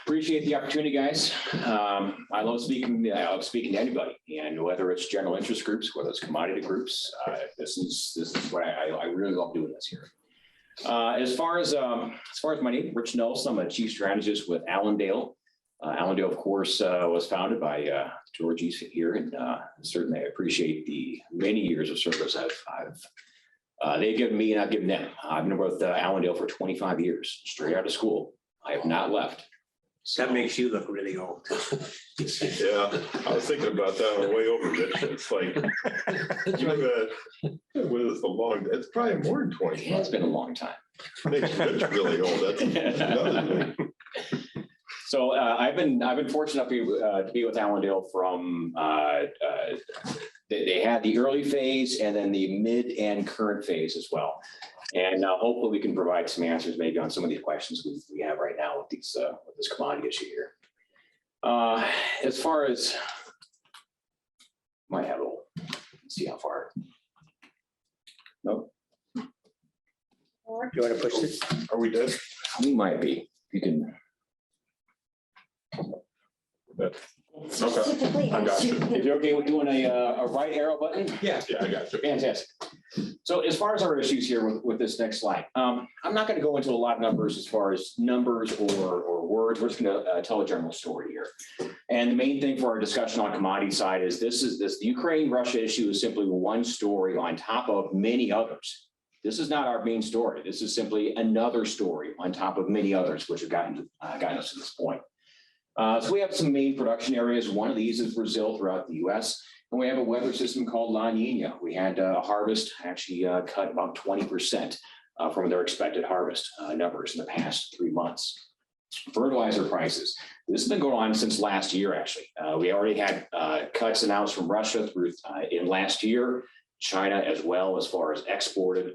Appreciate the opportunity, guys. I love speaking to anybody, and whether it's general interest groups, whether it's commodity groups, this is what I really love doing this here. As far as my name, Rich Nelson, I'm a Chief Strategist with Allendale. Allendale, of course, was founded by George here, and certainly I appreciate the many years of service they've given me and I've given them. I've been with Allendale for 25 years, straight out of school. I have not left. So, that makes you look really old. Yeah, I was thinking about that on the way over, Rich. It's like, it's probably more than 20. It has been a long time. Makes Rich really old. That's another thing. So I've been fortunate to be with Allendale from they had the early phase and then the mid and current phase as well. And hopefully we can provide some answers maybe on some of these questions we have right now with these with this commodity issue here. As far as might have a little, let's see how far. Nope. Do you want to push this? Are we dead? We might be. You can. Okay, I got you. If you're okay with doing a right arrow button? Yeah, I got you. Fantastic. So as far as our issues here with this next slide, I'm not going to go into a lot of numbers as far as numbers or words. We're just going to tell a general story here. And the main thing for our discussion on commodity side is the Ukraine-Russia issue is simply one story on top of many others. This is not our main story. This is simply another story on top of many others, which have gotten us to this point. So we have some main production areas. One of these is Brazil throughout the U.S. And we have a weather system called La Nina. We had a harvest actually cut about 20% from their expected harvest numbers in the past 3 months. Fertilizer prices. This has been going on since last year, actually. We already had cuts announced from Russia through in last year, China as well, as far as exportable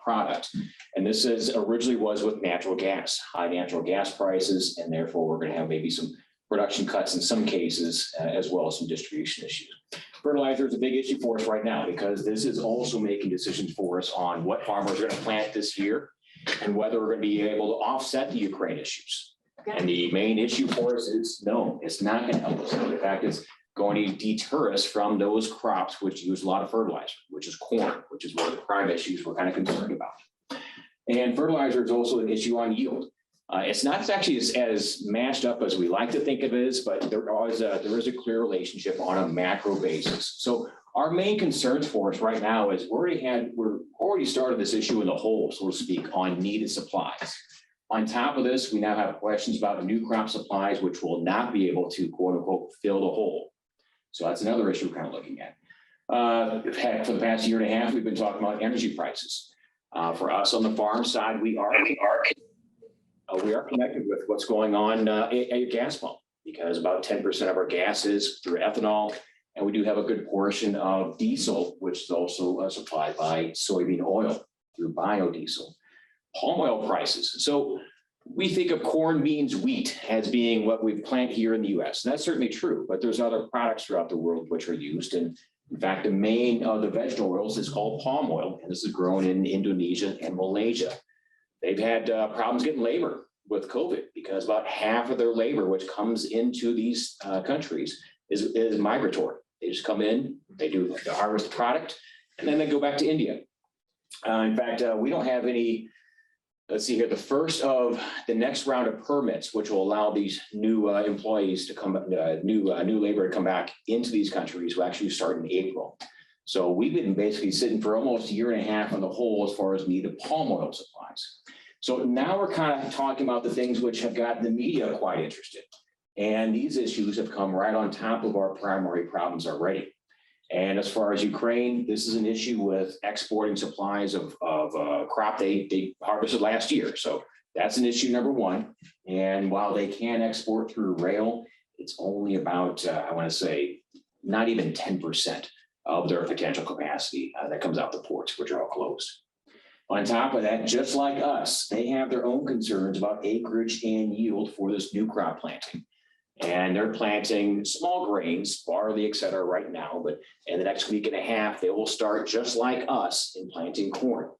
product. And this is originally was with natural gas, high natural gas prices, and therefore we're going to have maybe some production cuts in some cases, as well as some distribution issues. Fertilizer is a big issue for us right now because this is also making decisions for us on what farmers are going to plant this year and whether we're going to be able to offset the Ukraine issues. And the main issue for us is no, it's not going to help us. In fact, it's going to deter us from those crops which use a lot of fertilizer, which is corn, which is one of the prime issues we're kind of concerned about. And fertilizer is also an issue on yield. It's not actually as mashed up as we like to think it is, but there is a clear relationship on a macro basis. So our main concerns for us right now is we're already started this issue in the hole, so to speak, on needed supplies. On top of this, we now have questions about new crop supplies, which will not be able to, quote unquote, fill the hole. So that's another issue we're kind of looking at. For the past year and a half, we've been talking about energy prices. For us on the farm side, we are connected with what's going on at your gas pump, because about 10% of our gas is through ethanol, and we do have a good portion of diesel, which is also supplied by soybean oil through biodiesel. Palm oil prices. So we think of corn, beans, wheat as being what we plant here in the U.S. And that's certainly true, but there's other products throughout the world which are used. And in fact, the main of the vegetable oils is called palm oil, and this is grown in Indonesia and Malaysia. They've had problems getting labor with COVID because about half of their labor, which comes into these countries, is migratory. They just come in, they harvest the product, and then they go back to India. In fact, we don't have any. Let's see here, the first of the next round of permits, which will allow these new employees to come, new labor to come back into these countries, will actually start in April. So we've been basically sitting for almost a year and a half on the hole as far as needed palm oil supplies. So now we're kind of talking about the things which have gotten the media quite interested. And these issues have come right on top of our primary problems already. And as far as Ukraine, this is an issue with exporting supplies of crop they harvested last year. So that's an issue number one. And while they can export through rail, it's only about, I want to say, not even 10% of their potential capacity that comes out the ports, which are all closed. On top of that, just like us, they have their own concerns about acreage and yield for this new crop planting. And they're planting small grains, barley, et cetera, right now. But in the next week and a half, they will start just like us in planting corn.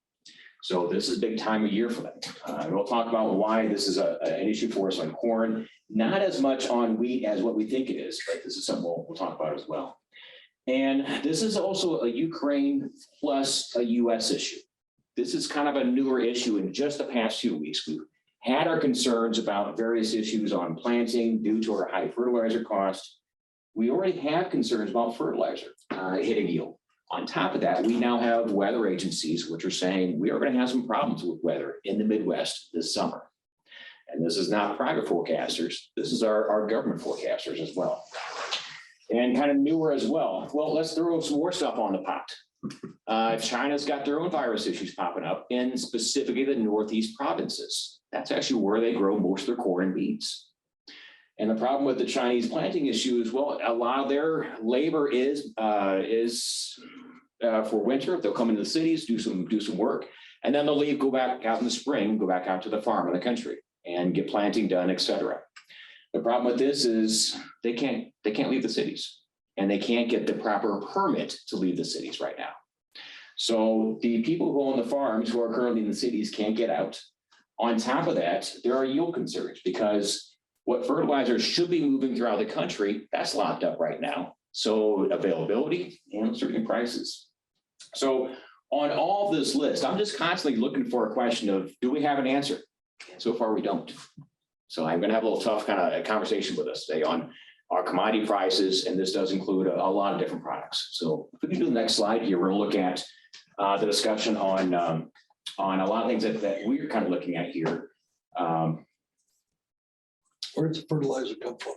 So this is a big time of year for them. And we'll talk about why this is an issue for us on corn, not as much on wheat as what we think it is, but this is something we'll talk about as well. And this is also a Ukraine plus a US issue. This is kind of a newer issue in just the past few weeks. We've had our concerns about various issues on planting due to our high fertilizer cost. We already have concerns about fertilizer hitting yield. On top of that, we now have weather agencies which are saying we are going to have some problems with weather in the Midwest this summer. And this is not private forecasters. This is our government forecasters as well. And kind of newer as well. Well, let's throw some more stuff on the pot. China's got their own virus issues popping up in specifically the Northeast provinces. That's actually where they grow most of their corn and beans. And the problem with the Chinese planting issue is, well, a lot of their labor is for winter. They'll come into the cities, do some work, and then they'll leave, go back out in the spring, go back out to the farm in the country and get planting done, et cetera. The problem with this is they can't leave the cities, and they can't get the proper permit to leave the cities right now. So the people who own the farms who are currently in the cities can't get out. On top of that, there are yield concerns because what fertilizer should be moving throughout the country, that's locked up right now. So availability and certain prices. So on all of this list, I'm just constantly looking for a question of, do we have an answer? And so far we don't. So I'm going to have a little tough kind of conversation with us today on our commodity prices, and this does include a lot of different products. So if we can do the next slide here, we're going to look at the discussion on a lot of things that we're kind of looking at here. Where does fertilizer come from?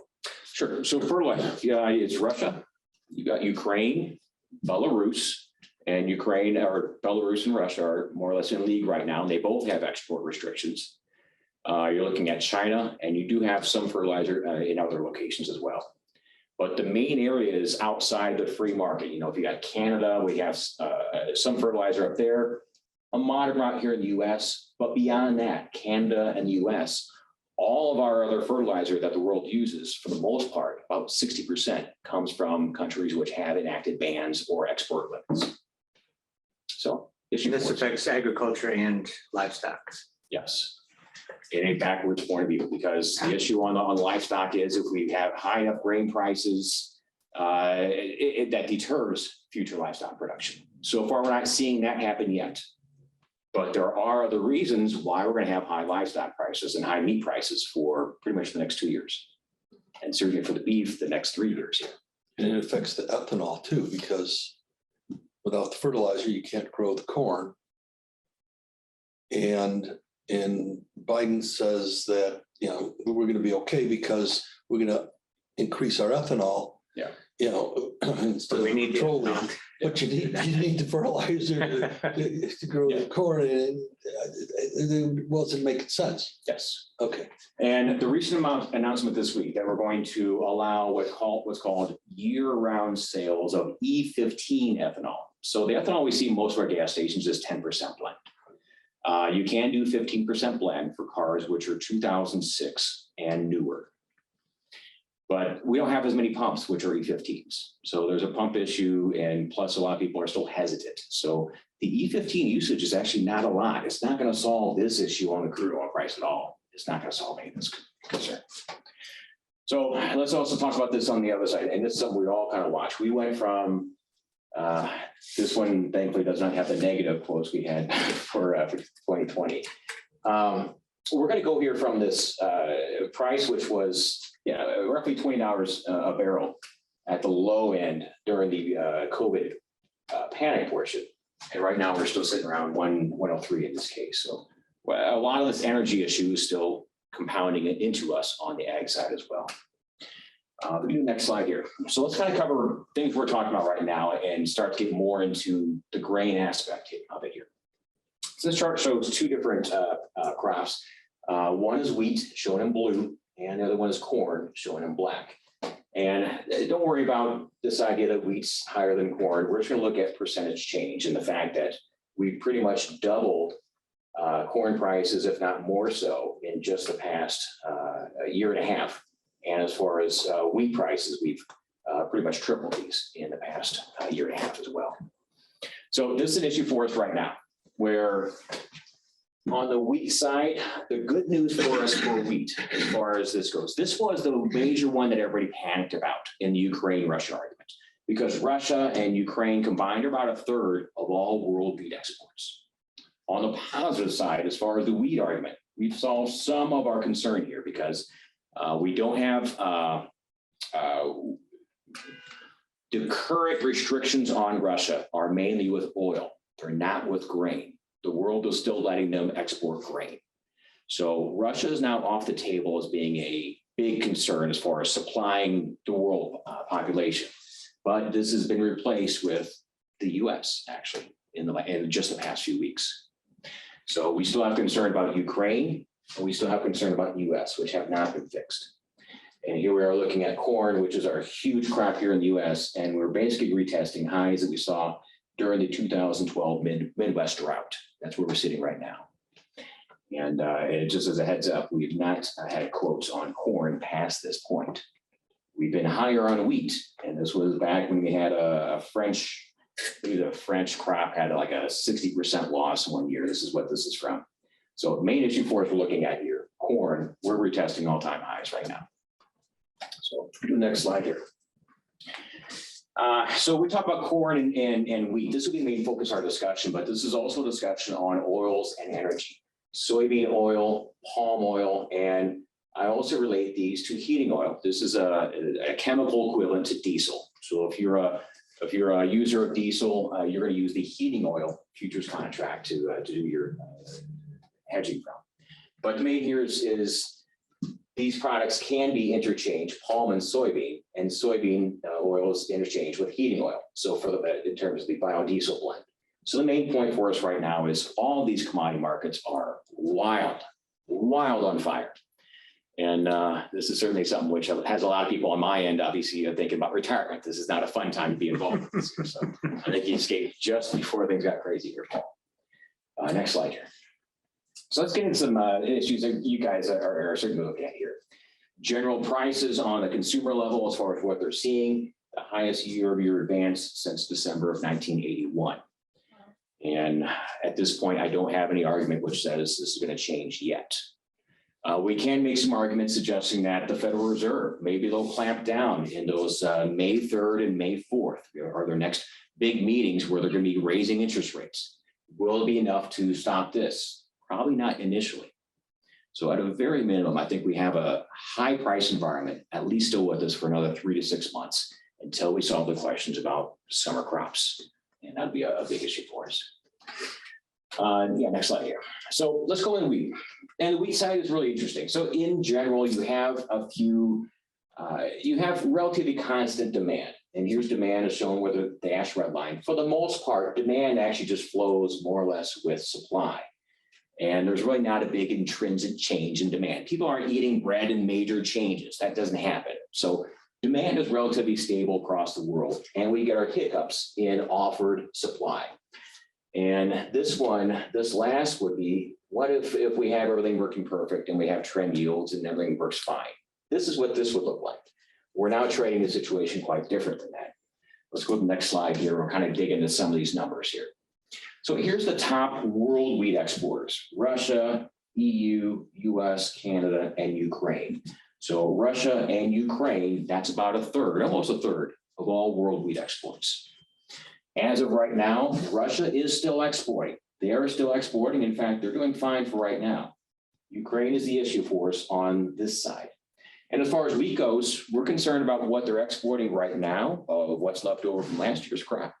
Sure. So fertilizer, it's Russia. You got Ukraine, Belarus, and Ukraine or Belarus and Russia are more or less in league right now. And they both have export restrictions. You're looking at China, and you do have some fertilizer in other locations as well. But the main area is outside the free market. You know, if you got Canada, we have some fertilizer up there, a moderate amount here in the US, but beyond that, Canada and the US, all of our other fertilizer that the world uses, for the most part, about 60% comes from countries which have enacted bans or export limits. So This affects agriculture and livestock. yes. In a backwards point of view, because the issue on livestock is if we have high enough grain prices, that deters future livestock production. So far, we're not seeing that happen yet. But there are other reasons why we're going to have high livestock prices and high meat prices for pretty much the next 2 years. And certainly for the beef, the next 3 years. And it affects the ethanol too, because without the fertilizer, you can't grow the corn. And Biden says that, you know, we're going to be okay because we're going to increase our ethanol. Yeah. You know, instead We need petroleum. But you need the fertilizer to grow the corn, and it wasn't making sense. Yes. Okay. And the recent announcement this week that we're going to allow what's called year-round sales of E15 ethanol. So the ethanol we see in most of our gas stations is 10% blend. You can do 15% blend for cars which are 2006 and newer. But we don't have as many pumps, which are E15s. So there's a pump issue, and plus a lot of people are still hesitant. So the E15 usage is actually not a lot. It's not going to solve this issue on the crude oil price at all. It's not going to solve any of this concern. So let's also talk about this on the other side. And this is something we all kind of watch. We went from, this one thankfully does not have the negative quotes we had for 2020. We're going to go here from this price, which was roughly $20 a barrel at the low end during the COVID panic portion. And right now we're still sitting around 103 in this case. So a lot of this energy issue is still compounding it into us on the ag side as well. We do next slide here. So let's kind of cover things we're talking about right now and start to get more into the grain aspect of it here. So this chart shows two different crops. One is wheat, shown in blue, and the other one is corn, shown in black. And don't worry about this idea that wheat's higher than corn. We're just going to look at percentage change and the fact that we pretty much doubled corn prices, if not more so, in just the past year and a half. And as far as wheat prices, we've pretty much tripled these in the past year and a half as well. So this is an issue for us right now. where on the wheat side, the good news for us for wheat, as far as this goes, this was the major one that everybody panicked about in the Ukraine-Russia argument, because Russia and Ukraine combined are about a third of all world wheat exports. On the positive side, as far as the wheat argument, we've solved some of our concern here because we don't have the current restrictions on Russia are mainly with oil. They're not with grain. The world is still letting them export grain. So Russia is now off the table as being a big concern as far as supplying the world population. But this has been replaced with the US actually in just the past few weeks. So we still have concern about Ukraine, and we still have concern about US, which have not been fixed. And here we are looking at corn, which is our huge crop here in the US, and we're basically retesting highs that we saw during the 2012 Midwest drought. That's where we're sitting right now. And just as a heads up, we've not had quotes on corn past this point. We've been higher on wheat, and this was back when we had a French crop had like a 60% loss one year. This is what this is from. So the main issue for us we're looking at here, corn, we're retesting all-time highs right now. So do the next slide here. So we talk about corn and wheat. This will be the main focus of our discussion, but this is also a discussion on oils and energy, soybean oil, palm oil, and I also relate these to heating oil. This is a chemical equivalent to diesel. So if you're a user of diesel, you're going to use the heating oil futures contract to do your hedging from. But the main here is these products can be interchanged, palm and soybean oil is interchanged with heating oil. So in terms of the biodiesel blend. So the main point for us right now is all these commodity markets are wild on fire. And this is certainly something which has a lot of people on my end, obviously, thinking about retirement. This is not a fun time to be involved with this year. So I think you escaped just before things got crazy here, Paul. Next slide here. So let's get into some issues that you guys are certainly looking at here. General prices on the consumer level as far as what they're seeing, the highest year-over-year advance since December of 1981. And at this point, I don't have any argument which says this is going to change yet. We can make some arguments suggesting that the Federal Reserve, maybe they'll clamp down in those May 3rd and May 4th, are their next big meetings where they're going to be raising interest rates. Will it be enough to stop this? Probably not initially. So at a very minimum, I think we have a high price environment, at least still with us for another 3 to 6 months until we solve the questions about summer crops. And that'd be a big issue for us. Next slide here. So let's go in wheat. And the wheat side is really interesting. So in general, you have you have relatively constant demand. And here's demand is shown with a dashed red line. For the most part, demand actually just flows more or less with supply. And there's really not a big intrinsic change in demand. People aren't eating bread in major changes. That doesn't happen. So demand is relatively stable across the world. And we get our hiccups in offered supply. And this last would be, what if we have everything working perfect and we have trend yields and everything works fine? This is what this would look like. We're now trading the situation quite different than that. Let's go to the next slide here. We'll kind of dig into some of these numbers here. So here's the top world wheat exporters: Russia, EU, US, Canada, and Ukraine. So Russia and Ukraine, that's about a third, almost a third of all world wheat exports. As of right now, Russia is still exporting. They are still exporting. In fact, they're doing fine for right now. Ukraine is the issue for us on this side. And as far as wheat goes, we're concerned about what they're exporting right now, what's left over from last year's crop.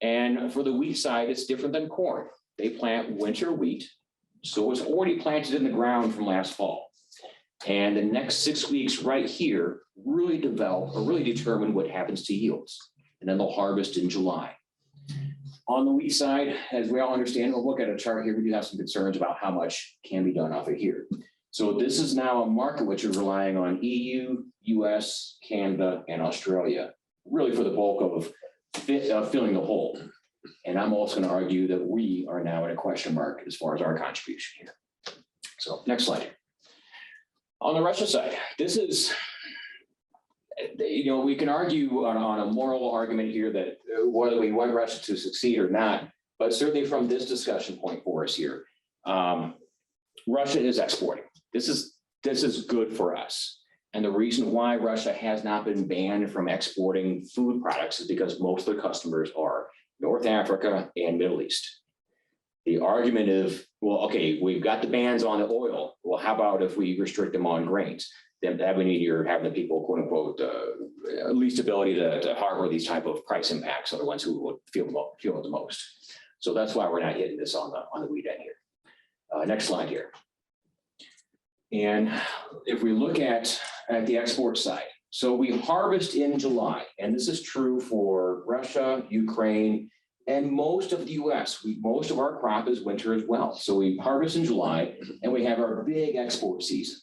And for the wheat side, it's different than corn. They plant winter wheat, so it's already planted in the ground from last fall. And the next 6 weeks right here really determine what happens to yields. And then they'll harvest in July. On the wheat side, as we all understand, we'll look at a chart here. We do have some concerns about how much can be done off of here. So this is now a market which is relying on EU, US, Canada, and Australia, really for the bulk of filling the hole. And I'm also going to argue that we are now in a question mark as far as our contribution here. So next slide. On the Russia side, this is, we can argue on a moral argument here that whether we want Russia to succeed or not, But certainly from this discussion point for us here, Russia is exporting. This is good for us. And the reason why Russia has not been banned from exporting food products is because most of their customers are North Africa and Middle East. The argument of, well, okay, we've got the bans on the oil. Well, how about if we restrict them on grains? Then that would mean you're having the people, quote unquote, least ability to harbor these type of price impacts are the ones who would feel it the most. So that's why we're not hitting this on the wheat end here. Next slide here. And if we look at the export side, so we harvest in July, and this is true for Russia, Ukraine, and most of the US. Most of our crop is winter as well. So we harvest in July and we have our big export season.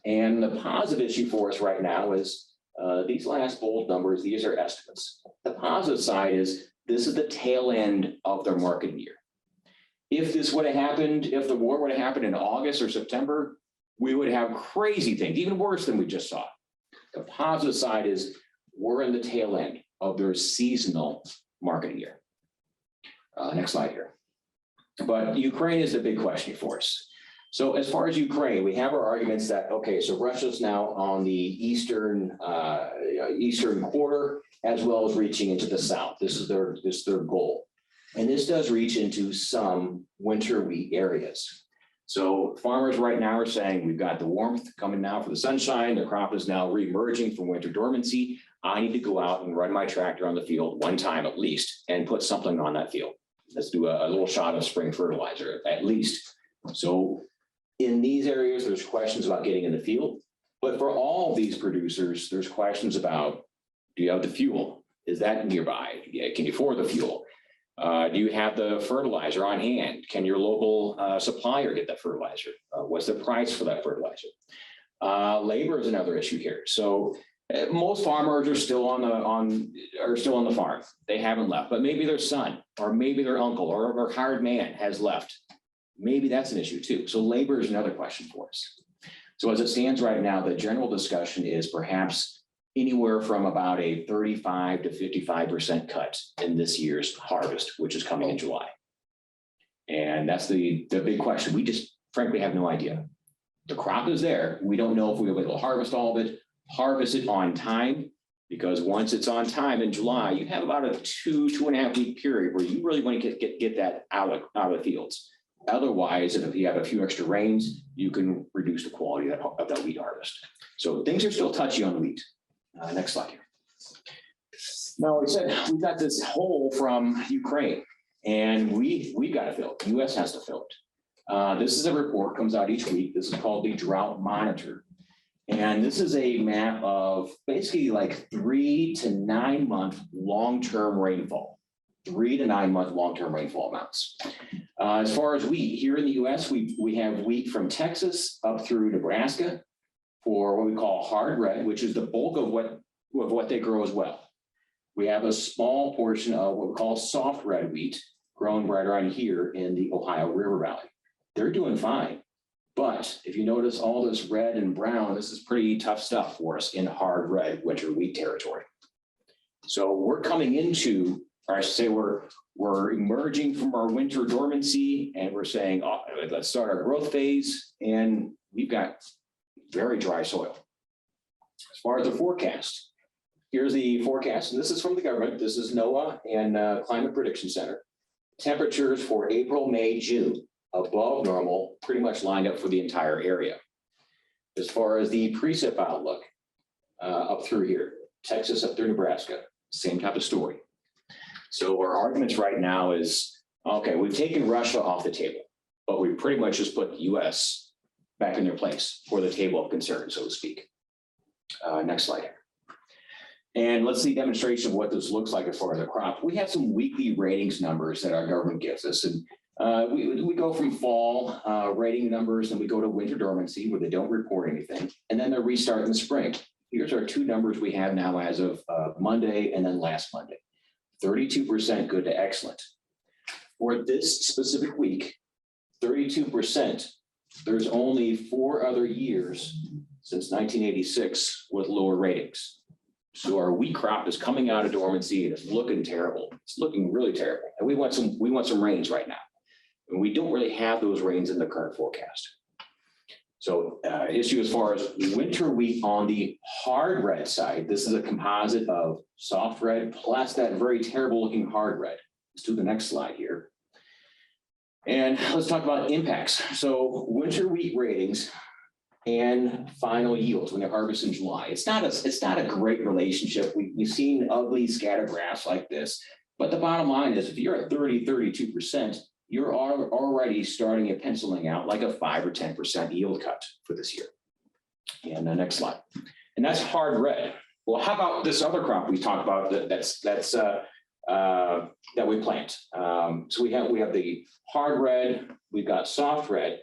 And the positive issue for us right now is these last bold numbers, these are estimates. The positive side is this is the tail end of their marketing year. If this would have happened, if the war would have happened in August or September, we would have crazy things, even worse than we just saw. The positive side is we're in the tail end of their seasonal marketing year. Next slide here. But Ukraine is the big question for us. So as far as Ukraine, we have our arguments that, okay, so Russia's now on the eastern quarter, as well as reaching into the south. This is their goal. And this does reach into some winter wheat areas. So farmers right now are saying, we've got the warmth coming now for the sunshine. The crop is now re-emerging from winter dormancy. I need to go out and run my tractor on the field one time at least and put something on that field. Let's do a little shot of spring fertilizer at least. So in these areas, there's questions about getting in the field. But for all these producers, there's questions about, do you have the fuel? Is that nearby? Can you afford the fuel? Do you have the fertilizer on hand? Can your local supplier get that fertilizer? What's the price for that fertilizer? Labor is another issue here. So most farmers are still on the farm. They haven't left, but maybe their son or maybe their uncle or their hired man has left. Maybe that's an issue too. So labor is another question for us. So as it stands right now, the general discussion is perhaps anywhere from about a 35 to 55% cut in this year's harvest, which is coming in July. And that's the big question. We just frankly have no idea. The crop is there. We don't know if we'll be able to harvest all of it, harvest it on time, because once it's on time in July, you have about a 2.5 week period where you really want to get that out of the fields. Otherwise, if you have a few extra rains, you can reduce the quality of that wheat harvest. So things are still touchy on the wheat. Next slide here. Now, we said we've got this hole from Ukraine, and we got to fill it. The U.S. has to fill it. This is a report, comes out each week. This is called the Drought Monitor. And this is a map of basically like 3 to 9 month long-term rainfall. 3 to 9 month long-term rainfall amounts. As far as wheat, here in the US, we have wheat from Texas up through Nebraska for what we call hard red, which is the bulk of what they grow as well. We have a small portion of what we call soft red wheat grown right around here in the Ohio River Valley. They're doing fine. But if you notice all this red and brown, this is pretty tough stuff for us in hard red winter wheat territory. So we're coming into, or I should say we're emerging from our winter dormancy, and we're saying, oh, let's start our growth phase, and we've got very dry soil. As far as the forecast, here's the forecast, and this is from the government. This is NOAA and Climate Prediction Center. Temperatures for April, May, June above normal, pretty much lined up for the entire area. As far as the precip outlook, up through here, Texas up through Nebraska, same type of story. So our arguments right now is, okay, we've taken Russia off the table, but we pretty much just put the US back in their place for the table of concern, so to speak. Next slide. And let's see a demonstration of what this looks like as far as the crop. We have some weekly ratings numbers that our government gives us. And we go from fall rating numbers, and we go to winter dormancy where they don't report anything. And then they restart in the spring. Here's our two numbers we have now as of Monday and then last Monday. 32% good to excellent. For this specific week, 32%, there's only 4 other years since 1986 with lower ratings. So our wheat crop is coming out of dormancy and it's looking terrible. It's looking really terrible. And we want some rains right now. And we don't really have those rains in the current forecast. So issue as far as winter wheat on the hard red side, this is a composite of soft red plus that very terrible looking hard red. Let's do the next slide here. And let's talk about impacts. So winter wheat ratings and final yields when they're harvested in July. It's not a great relationship. We've seen ugly scatter graphs like this, but the bottom line is if you're at 32%, you're already starting at penciling out like a 5 or 10% yield cut for this year. And the next slide. And that's hard red. Well, how about this other crop we talked about that we plant? So we have the hard red, we've got soft red,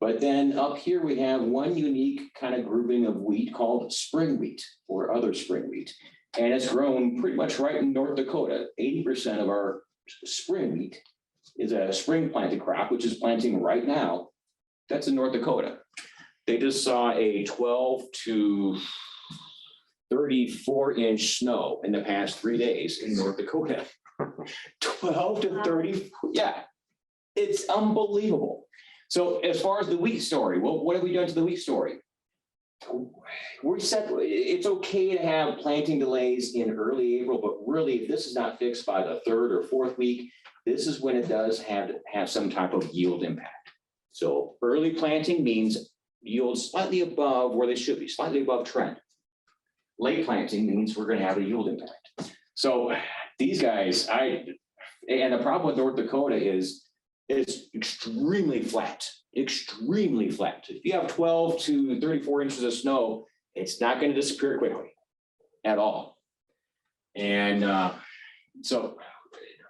but then up here we have one unique kind of grouping of wheat called spring wheat or other spring wheat. And it's grown pretty much right in North Dakota. 80% of our spring wheat is a spring planted crop, which is planting right now. That's in North Dakota. They just saw a 12 to 34-inch snow in the past 3 days in North Dakota. 12 to 30, yeah, it's unbelievable. So as far as the wheat story, well, what have we done to the wheat story? We're set. It's okay to have planting delays in early April, but really, if this is not fixed by the 3rd or 4th week, this is when it does have some type of yield impact. So early planting means yields slightly above where they should be, slightly above trend. Late planting means we're going to have a yield impact. So these guys, and the problem with North Dakota is it's extremely flat, extremely flat. If you have 12 to 34 inches of snow, it's not going to disappear quickly at all. And so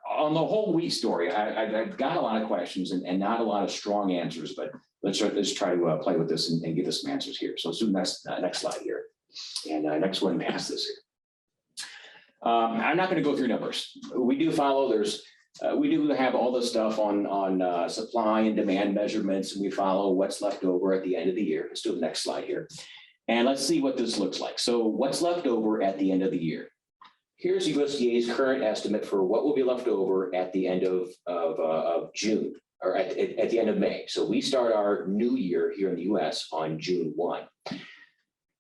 on the whole wheat story, I've got a lot of questions and not a lot of strong answers, but let's try to play with this and give us some answers here. So let's do the next slide here. And next one past this here. I'm not going to go through numbers. We do follow, we do have all this stuff on supply and demand measurements, and we follow what's left over at the end of the year. Let's do the next slide here. And let's see what this looks like. So what's left over at the end of the year? Here's USDA's current estimate for what will be left over at the end of June, or at the end of May. So we start our new year here in the US on June 1.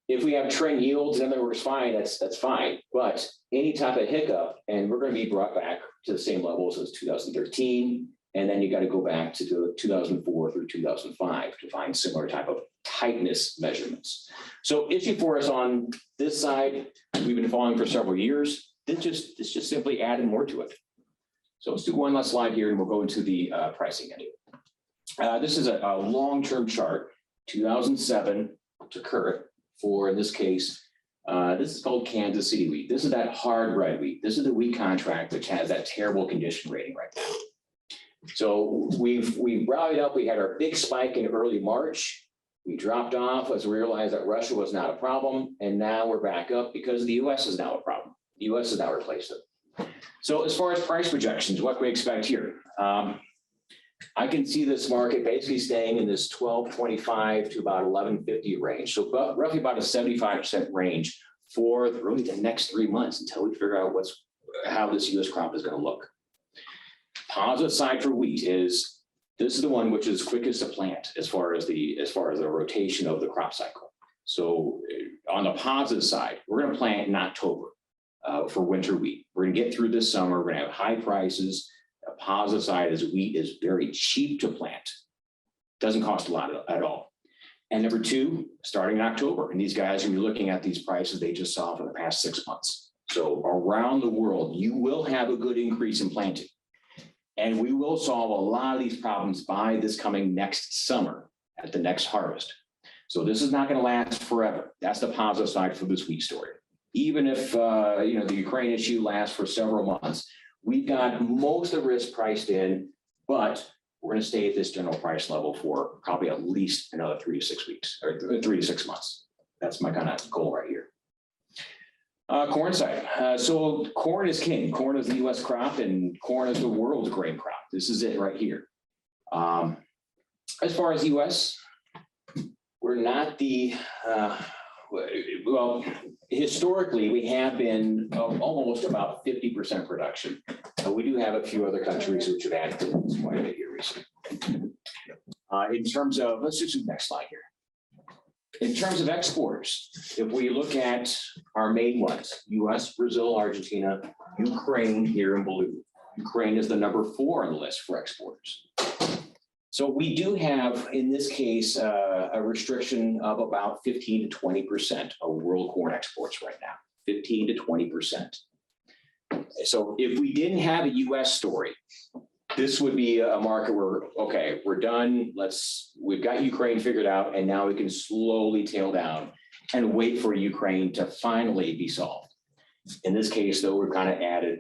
If we have trend yields, in other words, fine, that's fine. But any type of hiccup, and we're going to be brought back to the same levels as 2013, and then you got to go back to 2004 through 2005 to find similar type of tightness measurements. So issue for us on this side, we've been following for several years. This just simply added more to it. So let's do one last slide here, and we'll go into the pricing anyway. This is a long-term chart, 2007 to current. For in this case, this is called Kansas City wheat. This is that hard red wheat. This is the wheat contract which has that terrible condition rating right now. So we've rallied up. We had our big spike in early March. We dropped off as we realized that Russia was not a problem, and now we're back up because the U.S. is now a problem. The U.S. has now replaced it. So as far as price projections, what can we expect here? I can see this market basically staying in this 1225 to about 1150 range. So roughly about a 75% range for really the next 3 months until we figure out how this US crop is going to look. Positive side for wheat is this is the one which is quickest to plant as far as the rotation of the crop cycle. So on the positive side, we're going to plant in October for winter wheat. We're going to get through this summer. We're going to have high prices. A positive side is wheat is very cheap to plant. Doesn't cost a lot at all. And number two, starting in October, and these guys, when you're looking at these prices they just saw for the past 6 months. So around the world, you will have a good increase in planting. And we will solve a lot of these problems by this coming next summer at the next harvest. So this is not going to last forever. That's the positive side for this wheat story. Even if the Ukraine issue lasts for several months, we've got most of the risk priced in, but we're going to stay at this general price level for probably at least another 3 to 6 weeks or 3 to 6 months. That's my kind of goal right here. Corn side. So corn is king. Corn is the U.S. crop, and corn is the world's grain crop. This is it right here. As far as U.S., we're not the well. historically, we have been almost about 50% production. We do have a few other countries which have added to this quite a bit here recently. In terms of, let's just do the next slide here. In terms of exporters, if we look at our main ones, US, Brazil, Argentina, Ukraine here in blue. Ukraine is the number 4 on the list for exporters. So we do have, in this case, a restriction of about 15 to 20% of world corn exports right now, 15 to 20%. So if we didn't have a US story, this would be a market where, okay, we're done. We've got Ukraine figured out, and now we can slowly tail down and wait for Ukraine to finally be solved. In this case, though, we've kind of added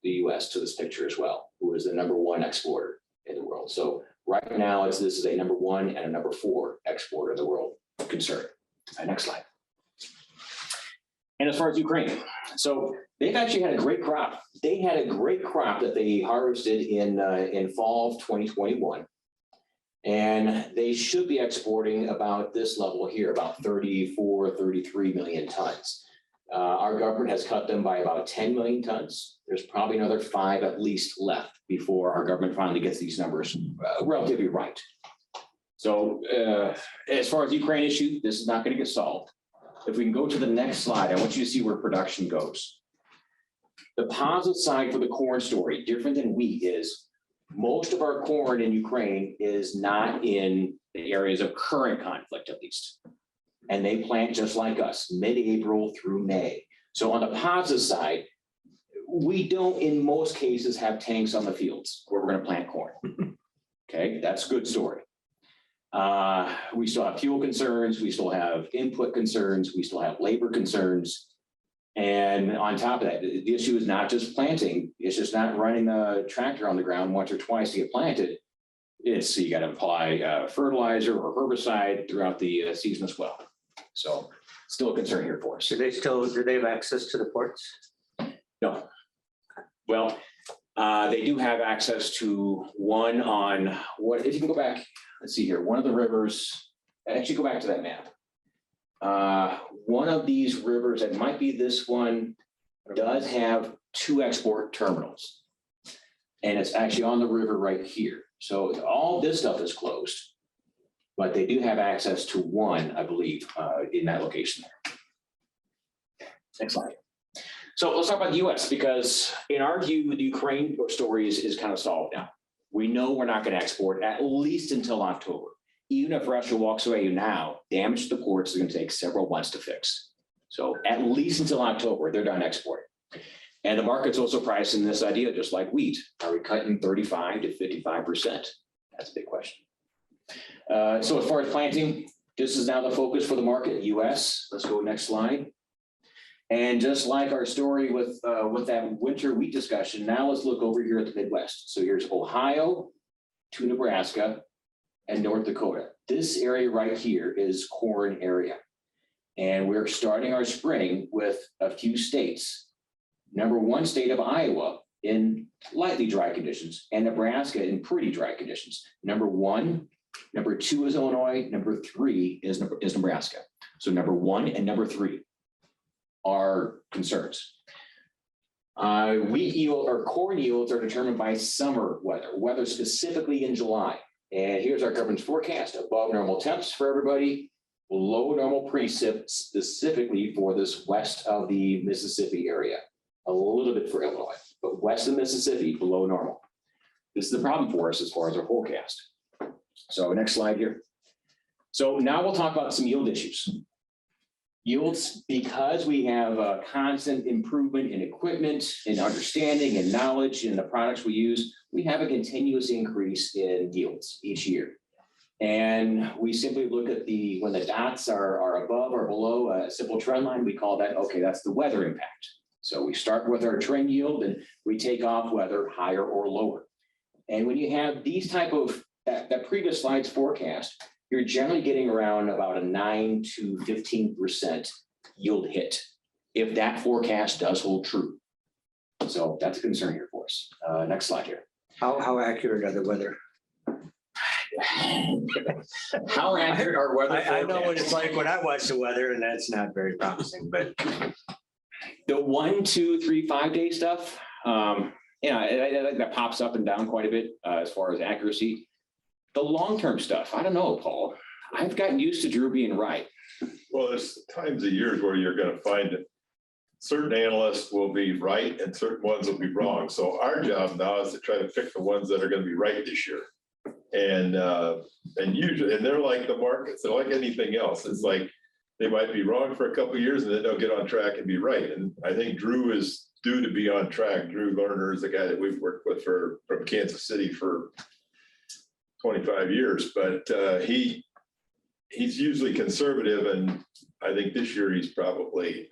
the US to this picture as well, who is the number 1 exporter in the world. So right now, this is a number 1 and a number 4 exporter in the world concern. Next slide. And as far as Ukraine, so they've actually had a great crop. They had a great crop that they harvested in fall of 2021. And they should be exporting about this level here, about 34, 33 million tons. Our government has cut them by about 10 million tons. There's probably another 5 at least left before our government finally gets these numbers relatively right. So as far as the Ukraine issue, this is not going to get solved. If we can go to the next slide, I want you to see where production goes. The positive side for the corn story, different than wheat, is most of our corn in Ukraine is not in the areas of current conflict, at least. And they plant just like us, mid-April through May. So on the positive side, we don't, in most cases, have tanks on the fields where we're going to plant corn. Okay, that's a good story. We still have fuel concerns. We still have input concerns. We still have labor concerns. And on top of that, the issue is not just planting. It's just not running a tractor on the ground once or twice to get planted. It's you got to apply fertilizer or herbicide throughout the season as well. So still a concern here for us. Do they have access to the ports? No. Well, they do have access to one on what, if you can go back, let's see here, one of the rivers, actually go back to that map. One of these rivers, it might be this one, does have 2 export terminals. And it's actually on the river right here. So all this stuff is closed, but they do have access to one, I believe, in that location there. Next slide. So let's talk about the US, because in our view, the Ukraine story is kind of solved now. We know we're not going to export at least until October. Even if Russia walks away now, damage to the ports is going to take several months to fix. So at least until October, they're done exporting. And the market's also pricing this idea, just like wheat. Are we cutting 35 to 55%? That's a big question. So as far as planting, this is now the focus for the market, US. Let's go next slide. And just like our story with that winter wheat discussion, now let's look over here at the Midwest. So here's Ohio to Nebraska and North Dakota. This area right here is corn area. And we're starting our spring with a few states. Number 1 state of Iowa in lightly dry conditions and Nebraska in pretty dry conditions. Number 1, number 2 is Illinois, number 3 is Nebraska. So number 1 and number 3 are concerns. Wheat yield or corn yields are determined by summer weather specifically in July. And here's our government's forecast: above normal temps for everybody, below normal precip specifically for this west of the Mississippi area. A little bit for Illinois, but west of Mississippi, below normal. This is the problem for us as far as our forecast. So next slide here. So now we'll talk about some yield issues. Yields, because we have a constant improvement in equipment, in understanding and knowledge in the products we use, we have a continuous increase in yields each year. And we simply look at when the dots are above or below a simple trend line, we call that, okay, that's the weather impact. So we start with our trend yield and we take off whether higher or lower. And when you have these type of, that previous slide's forecast, you're generally getting around about a 9 to 15% yield hit if that forecast does hold true. So that's a concern here for us. Next slide here. How accurate are the weather? How accurate are weather I know what forecasts? it's like when I watch the weather, and that's not very promising, but The 1, 2, 3, 5 day stuff, yeah, I think that pops up and down quite a bit as far as accuracy. The long-term stuff, I don't know, Paul. I've gotten used to Drew being right. Well, there's times of years where you're gonna find that certain analysts will be right and certain ones will be wrong. So our job now is to try to pick the ones that are gonna be right this year. And usually, and they're like the markets, they're like anything else. It's like they might be wrong for a couple of years and then they'll get on track and be right. And I think Drew is due to be on track. Drew Lerner is the guy that we've worked with from Kansas City for 25 years, but he's usually conservative, and I think this year he's probably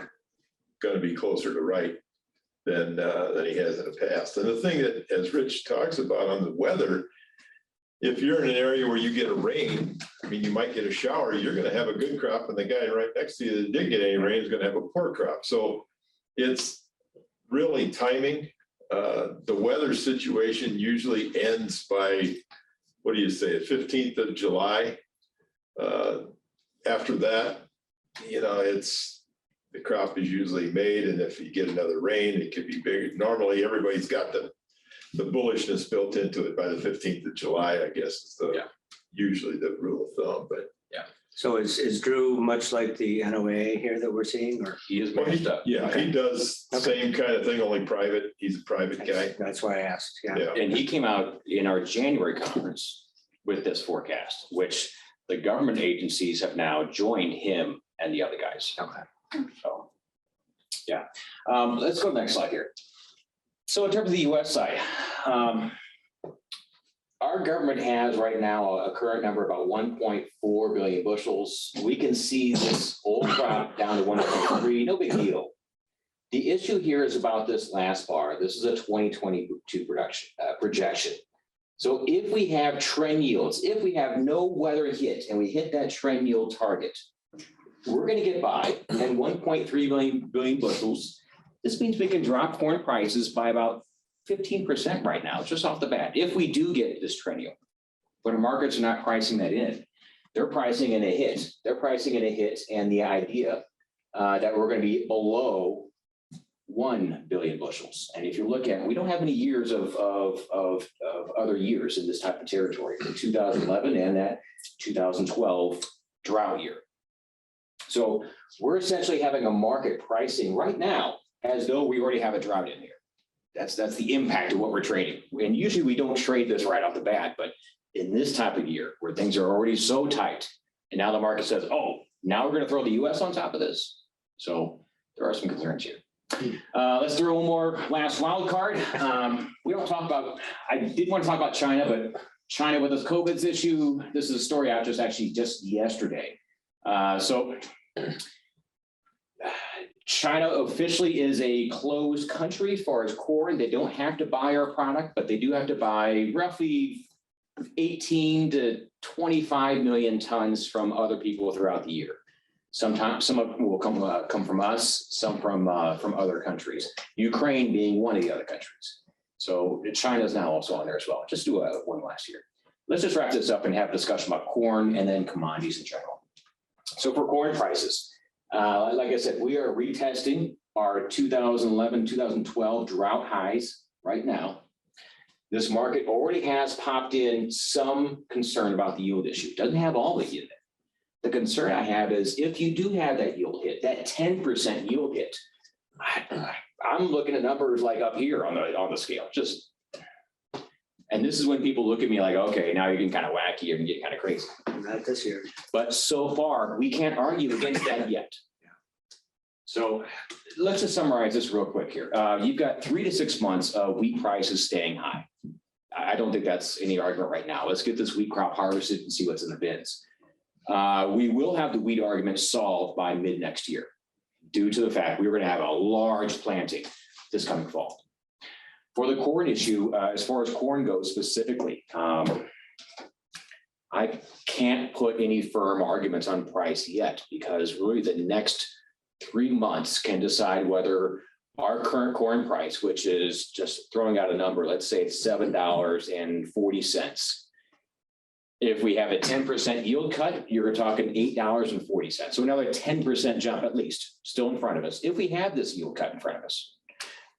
going to be closer to right than he has in the past. And the thing that, as Rich talks about on the weather, if you're in an area where you get a rain, I mean, you might get a shower, you're going to have a good crop, and the guy right next to you that didn't get any rain is going to have a poor crop. So it's really timing. The weather situation usually ends by, what do you say, the 15th of July. After that, it's the crop is usually made, and if you get another rain, it could be big. Normally, everybody's got the bullishness built into it by the 15th of July, I guess, is usually the rule of thumb. But so is Drew much like the NOA here that we're seeing, or? He is well, matched up. he does the same kind of thing, only private. He's a private guy. That's why I asked, yeah. And he came out in our January conference with this forecast, which the government agencies have now joined him and the other guys. Okay. So, yeah. Let's go to the next slide here. So in terms of the US side, our government has right now a current number about 1.4 billion bushels. We can see this old crop down to 1.3, no big deal. The issue here is about this last bar. This is a 2022 projection. So if we have trend yields, if we have no weather hit and we hit that trend yield target, we're going to get by and 1.3 billion bushels. This means we can drop corn prices by about 15% right now, just off the bat, if we do get this trend yield. But the markets are not pricing that in. They're pricing in a hit. They're pricing in a hit and the idea that we're going to be below 1 billion bushels. And if you look at, we don't have any years of other years in this type of territory, from 2011 and that 2012 drought year. So we're essentially having a market pricing right now as though we already have a drought in here. That's the impact of what we're trading. And usually we don't trade this right off the bat, but in this type of year where things are already so tight, and now the market says, oh, now we're going to throw the US on top of this. So there are some concerns here. Let's throw one more last wild card. We don't talk about, I did want to talk about China, but China with this COVID issue, this is a story out just yesterday. So China officially is a closed country as far as corn. They don't have to buy our product, but they do have to buy roughly 18 to 25 million tons from other people throughout the year. Sometimes some of them will come from us, some from other countries. Ukraine being one of the other countries. So China is now also on there as well. Just do one last year. Let's just wrap this up and have a discussion about corn and then commodities in general. So for corn prices, like I said, we are retesting our 2011, 2012 drought highs right now. This market already has popped in some concern about the yield issue. It doesn't have all the yield in it. The concern I have is if you do have that yield hit, that 10% yield hit, I'm looking at numbers like up here on the scale. And this is when people look at me like, okay, now you're getting kind of wacky and getting kind of crazy. Not this year. But so far, we can't argue against that yet. So let's just summarize this real quick here. You've got 3 to 6 months of wheat prices staying high. I don't think that's any argument right now. Let's get this wheat crop harvested and see what's in the bins. We will have the wheat argument solved by mid next year due to the fact we're going to have a large planting this coming fall. For the corn issue, as far as corn goes specifically, I can't put any firm arguments on price yet because really the next 3 months can decide whether our current corn price, which is just throwing out a number, let's say it's $7.40. If we have a 10% yield cut, you're talking $8.40. So another 10% jump at least, still in front of us, if we have this yield cut in front of us.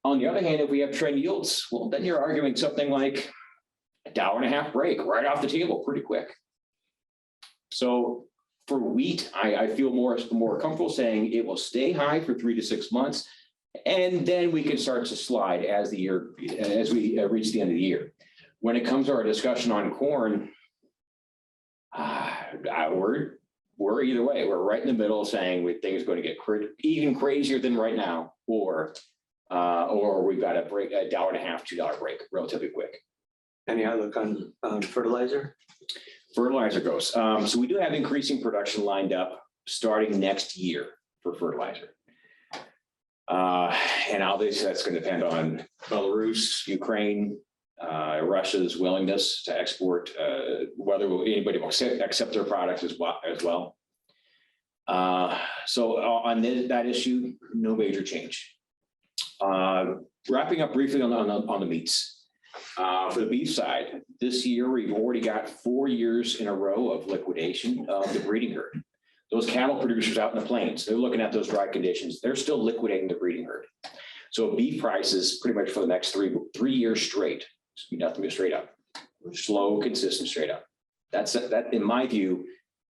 On the other hand, if we have trend yields, well, then you're arguing something like $1.50 break right off the table pretty quick. So for wheat, I feel more comfortable saying it will stay high for 3 to 6 months, and then we can start to slide as we reach the end of the year. When it comes to our discussion on corn, we're either way. We're right in the middle saying things are going to get even crazier than right now, or we've got to break a $1.50, $2 break relatively quick. Any outlook on fertilizer? Fertilizer goes. So we do have increasing production lined up starting next year for fertilizer. And obviously that's going to depend on Belarus, Ukraine, Russia's willingness to export, whether anybody will accept their products as well. So on that issue, no major change. Wrapping up briefly on the meats. For the beef side, this year we've already got 4 years in a row of liquidation of the breeding herd. Those cattle producers out in the plains, they're looking at those dry conditions. They're still liquidating the breeding herd. So beef prices pretty much for the next three years straight, nothing but straight up, slow, consistent, straight up. That in my view,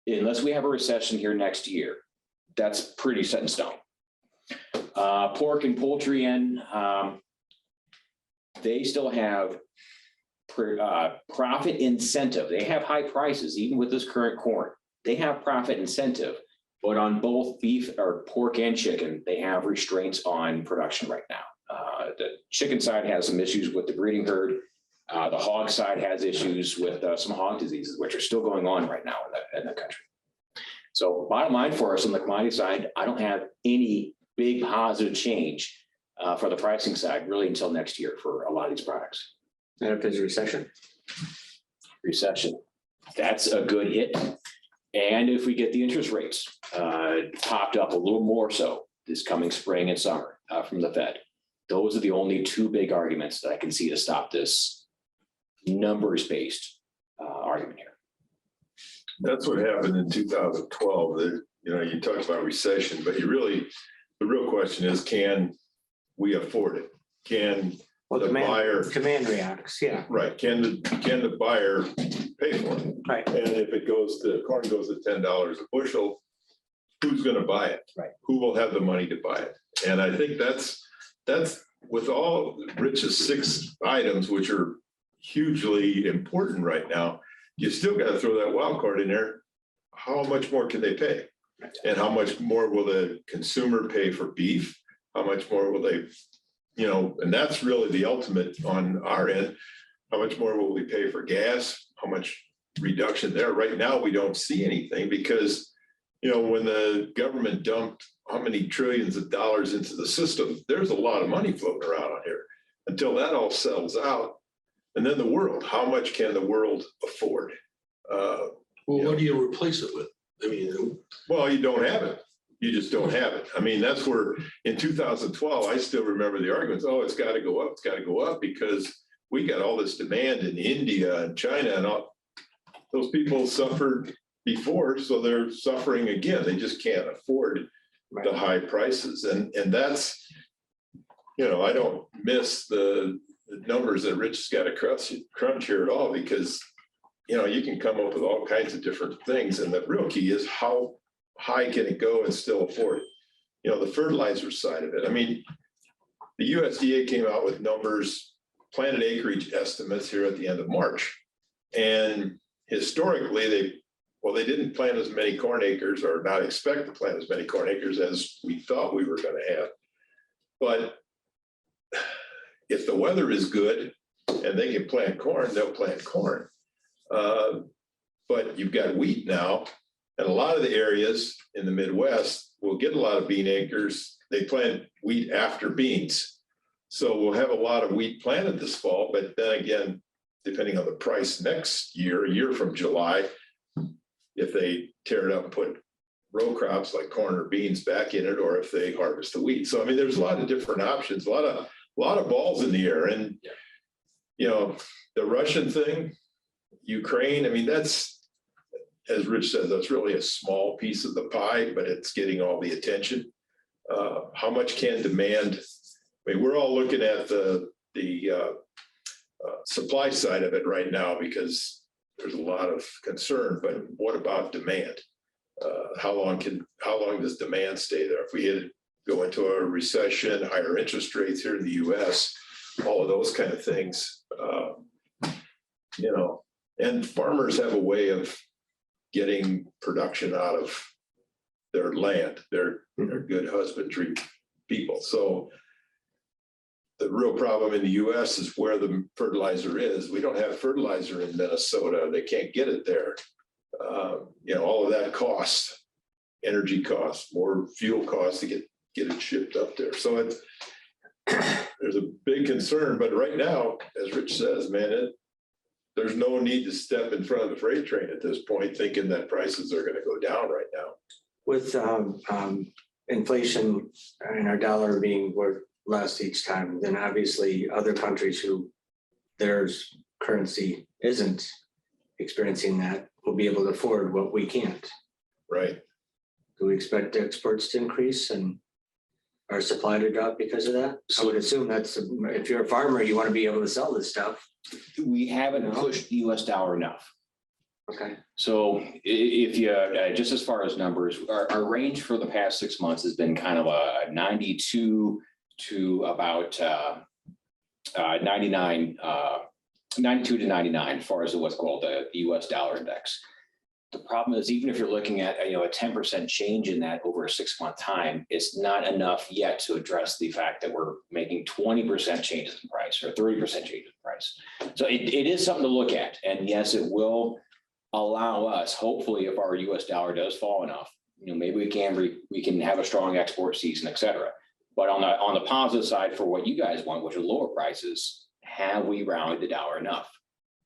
unless we have a recession here next year, that's pretty set in stone. Pork and poultry they still have profit incentive. They have high prices, even with this current corn. They have profit incentive, but on both beef or pork and chicken, they have restraints on production right now. The chicken side has some issues with the breeding herd. The hog side has issues with some hog diseases, which are still going on right now in the country. So bottom line for us on the commodity side, I don't have any big positive change for the pricing side really until next year for a lot of these products. And if there's a recession? That's a good hit. And if we get the interest rates popped up a little more so this coming spring and summer from the Fed, those are the only two big arguments that I can see to stop this numbers-based argument here. That's what happened in 2012. That, you talk about recession, but the real question is, can we afford it? Can the buyer demand reacts? Yeah. Right. Can the buyer pay for it? Right. And if corn goes to $10 a bushel, who's going to buy it? Right. Who will have the money to buy it? And I think that's with all Rich's 6 items, which are hugely important right now. You still got to throw that wild card in there. How much more can they pay? And how much more will the consumer pay for beef? How much more will they, and that's really the ultimate on our end. How much more will we pay for gas? How much reduction there? Right now, we don't see anything because, when the government dumped how many trillions of dollars into the system, there's a lot of money floating around on here until that all settles out. And then the world, how much can the world afford? What do you replace it with? Well, you don't have it. You just don't have it. That's where in 2012, I still remember the arguments. Oh, it's got to go up. It's got to go up because we got all this demand in India and China and all. Those people suffered before, so they're suffering again. They just can't afford the high prices. And that's, I don't miss the numbers that Rich has got to crunch here at all because, you can come up with all kinds of different things. And the real key is how high can it go and still afford it? The fertilizer side of it. The USDA came out with numbers, planted acreage estimates here at the end of March. And historically, they didn't plant as many corn acres or not expect to plant as many corn acres as we thought we were going to have. But if the weather is good and they can plant corn, they'll plant corn. But you've got wheat now, and a lot of the areas in the Midwest will get a lot of bean acres. They plant wheat after beans. So we'll have a lot of wheat planted this fall, but then again, depending on the price next year, a year from July, if they tear it up and put row crops like corn or beans back in it, or if they harvest the wheat. So, there's a lot of different options, a lot of balls in the air. And, the Russian thing, Ukraine, that's as Rich says, that's really a small piece of the pie, but it's getting all the attention. How much can demand? I mean, we're all looking at the supply side of it right now because there's a lot of concern, but what about demand? How long does demand stay there? If we go into a recession, higher interest rates here in the US, all of those kind of things, and farmers have a way of getting production out of their land. They're good husbandry people. So the real problem in the US is where the fertilizer is. We don't have fertilizer in Minnesota. They can't get it there. All of that costs, energy costs, more fuel costs to get it shipped up there. So there's a big concern, but right now, as Rich says, man, there's no need to step in front of the freight train at this point, thinking that prices are going to go down right now. With inflation and our dollar being worth less each time, then obviously other countries who their currency isn't experiencing that will be able to afford what we can't. Right. Do we expect exports to increase and our supply to drop because of that? I would assume that's, if you're a farmer, you want to be able to sell this stuff. We haven't pushed the US dollar enough. Okay. So if you, just as far as numbers, our range for the past 6 months has been kind of a 92 to about 99, 92 to 99, as far as what's called the US dollar index. The problem is, even if you're looking at a 10% change in that over a 6-month time, it's not enough yet to address the fact that we're making 20% changes in price or 30% changes in price. So it is something to look at. And yes, it will allow us, hopefully, if our US dollar does fall enough, maybe we can have a strong export season, et cetera. But on the positive side, for what you guys want, which are lower prices, have we rallied the dollar enough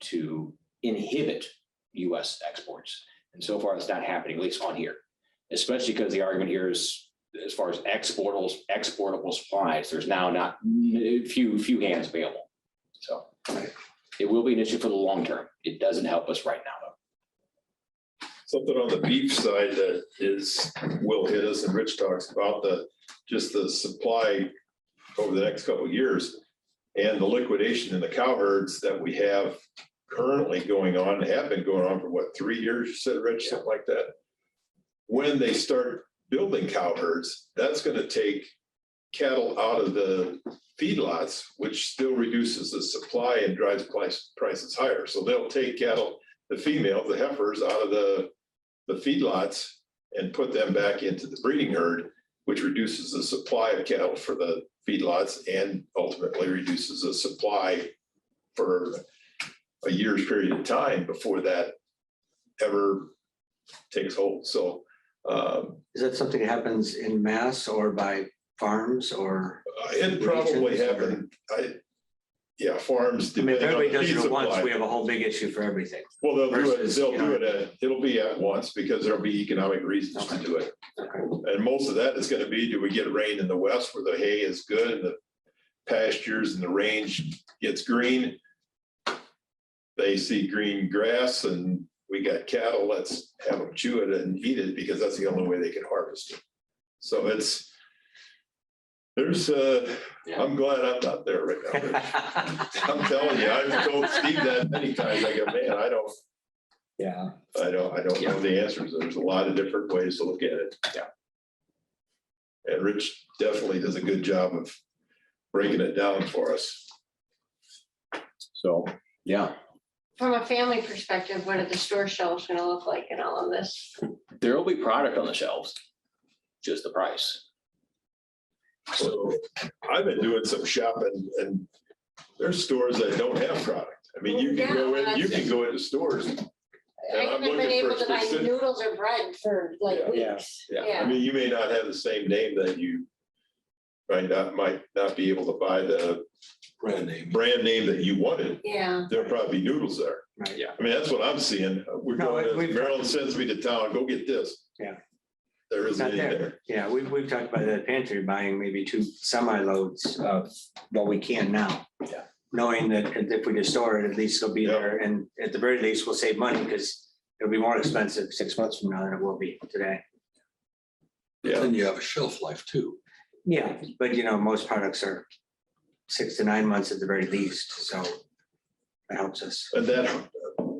to inhibit US exports? And so far, it's not happening, at least on here, especially because the argument here is, as far as exportable supplies, there's now not few hands available. So it will be an issue for the long term. It doesn't help us right now, though. Something on the beef side that will hit us, and Rich talks about just the supply over the next couple of years and the liquidation in the cow herds that we have currently going on, have been going on for what, 3 years, you said, Rich, something like that. When they start building cow herds, that's going to take cattle out of the feedlots, which still reduces the supply and drives prices higher. So they'll take cattle, the females, the heifers, out of the feedlots and put them back into the breeding herd, which reduces the supply of cattle for the feedlots and ultimately reduces the supply for a year's period of time before that ever takes hold. So is that something that happens in mass or by farms or? It probably happened. Farms. I mean, if everybody does it at once, supply. we have a whole big issue for everything. Well, they'll versus, do it. It'll be at once because there'll be economic reasons to do it. Okay. And most of that is going to be, do we get rain in the west where the hay is good and the pastures and the range gets green? They see green grass and we got cattle, let's have them chew it and eat it because that's the only way they can harvest it. So I'm glad I'm not there right now. Rich. I'm telling you, I've told Steve that many times. I go, man, I don't know the answers. There's a lot of different ways to look at it. Yeah. And Rich definitely does a good job of breaking it down for us. So, yeah. From a family perspective, what are the store shelves going to look like in all of this? There will be product on the shelves, just the price. So I've been doing some shopping and there's stores that don't have product. I mean, you can go into stores. I haven't been able to buy noodles or bread for like weeks. Yeah, I mean, you may not have the same name that you might not be able to buy the brand name that you wanted. Yeah. There'll probably be noodles there. Right. Yeah. I mean, that's what I'm seeing. Maryland sends me to town, go get this. Yeah. There isn't Not any there. there. Yeah, we've talked about the pantry buying maybe 2 semi-loads of what we can now. Yeah. Knowing that if we just store it, at least it'll be there. And at the very least, we'll save money because It'll be more expensive 6 months from now than it will be today. Yeah. Then you have a shelf life too. Yeah, but most products are 6 to 9 months at the very least, so that helps us. And that,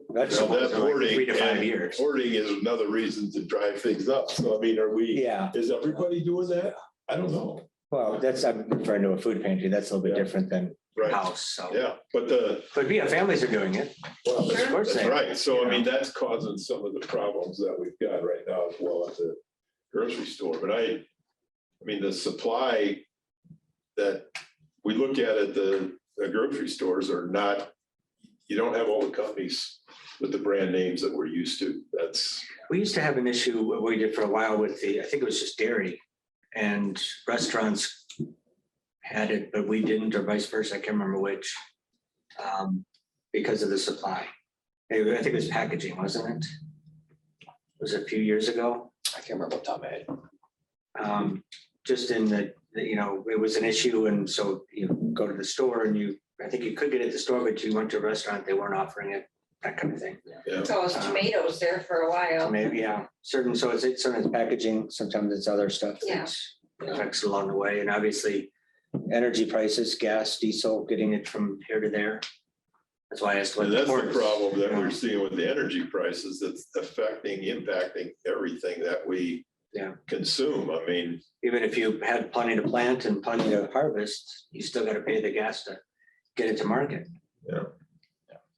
Vegetables are like hoarding 3 to 5 and years. hoarding is another reason to drive things up. So I mean, are we, Yeah, is everybody doing that? I don't know. well, I'm referring to a food pantry. That's a little bit Yeah. different than a Right, house, so. yeah, but But yeah, families are doing it. well, Sure. Of course that's they are. right. So I mean, that's causing some of the problems that we've got right now as well at the grocery store. But I mean, the supply that we look at the grocery stores are not, you don't have all the companies with the brand names that we're used to. That's, We used to have an issue we did for a while with I think it was just dairy, and restaurants had it, but we didn't, or vice versa. I can't remember which, because of the supply. I think it was packaging, wasn't it? Was it a few years ago? I can't remember what top of my head. Just in that, it was an issue, and so you go to the store and I think you could get it at the store, but you went to a restaurant, they weren't offering it, that kind of thing. yeah. So it was tomatoes there for a while. Maybe, yeah, sometimes it's packaging, sometimes it's other stuff Yeah. that affects along the way, and obviously energy prices, gas, diesel, getting it from here to there. That's why I asked what And the that's the port is. problem that Yeah. we're seeing with the energy prices that's impacting everything that we Yeah. consume. I mean, Even if you had plenty to plant and plenty to harvest, you still gotta pay the gas to get it to market.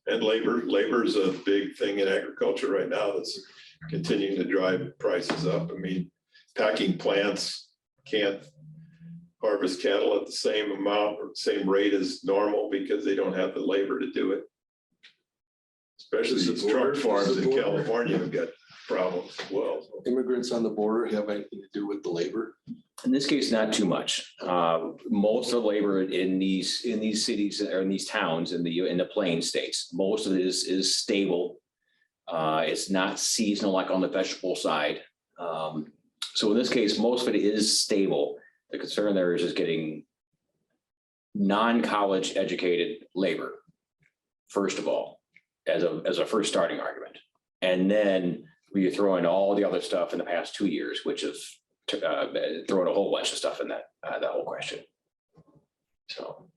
and labor is a big thing in agriculture right now that's continuing to drive prices up. I mean, packing plants can't harvest cattle at the same amount or same rate as normal because they don't have the labor to do it. Especially Does the these border- truck farms does the in border- California have got problems as well. Immigrants on the border have anything to do with the labor? In this case, not too much. Most of the labor in these cities or in these towns in the plain states, most of it is stable. It's not seasonal like on the vegetable side. So in this case, most of it is stable. The concern there is just getting non-college educated labor, first of all, as a first starting argument. And then we throw in all the other stuff in the past 2 years, which is throwing a whole bunch of stuff in that whole question. So.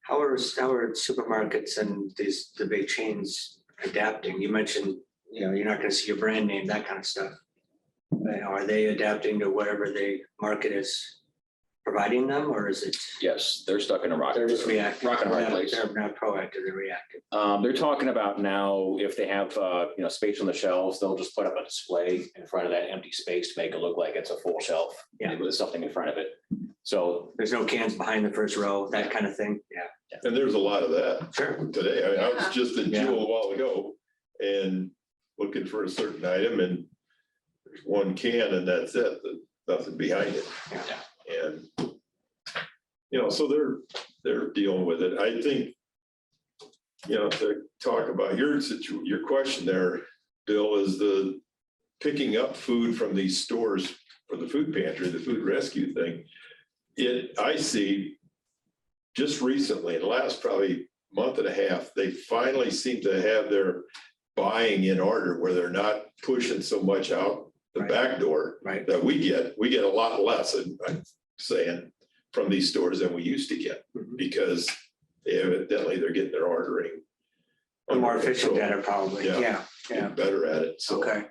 How are supermarkets and the big chains adapting? You mentioned, you're not gonna see your brand name, that kind of stuff. Are they adapting to whatever the market is providing them, or is it? Yes, they're stuck in a rock. They're just reactive. Rock and a hard place. They're not proactive, they're reactive. They're talking about now, if they have, space on the shelves, they'll just put up a display in front of that empty space to make it look like it's a full shelf. Yeah. With something in front of it. So, There's no cans behind the first row, that kind of thing. Yeah, And there's a lot of that sure. today. I was just in Yeah. Jewel a while ago and looking for a certain item and there's one can and that's it, nothing behind it. Yeah. And, so they're dealing with it. I think, to talk about your question there, Bill, is the picking up food from these stores for the food pantry, the food rescue thing. I see just recently, in the last probably month and a half, they finally seem to have their buying in order where they're not pushing so much out the Right. back door Right. that we get a lot less, and I'm saying, from these stores than we used to get, Mhm. because evidently they're getting their ordering. They're more under efficient control, at it probably. Yeah. Yeah. getting better at it, so. Okay.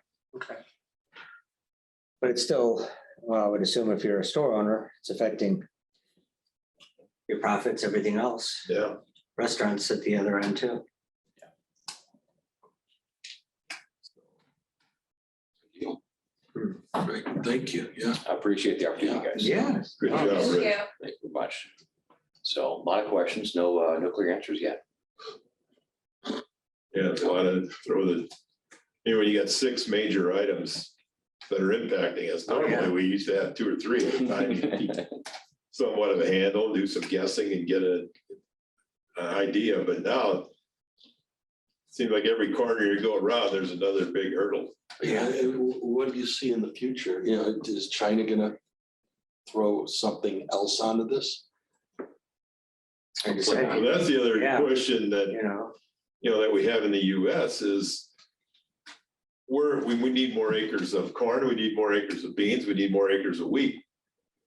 But it's still, well, I would assume if you're a store owner, it's affecting your profits, everything else. Yeah, Restaurants at the other end too. Great, thank you, yeah. I appreciate the opportunity, guys. Yeah. good Oh, job, Thank Rick. you. Thank you very much. So a lot of questions, no clear answers yet. Yeah, it's a lot of when you got 6 major items that are impacting us, Oh, yeah. normally we used to have 2 or 3 at a time. You keep somewhat of a handle, do some guessing and get an idea, but now it seems like every corner you go around, there's another big hurdle. Yeah, and what do you see in the future? Is China gonna throw something else onto this? Hard to say. Well, that's the other Yeah. question that that we have in the US is we need more acres of corn, we need more acres of beans, we need more acres of wheat.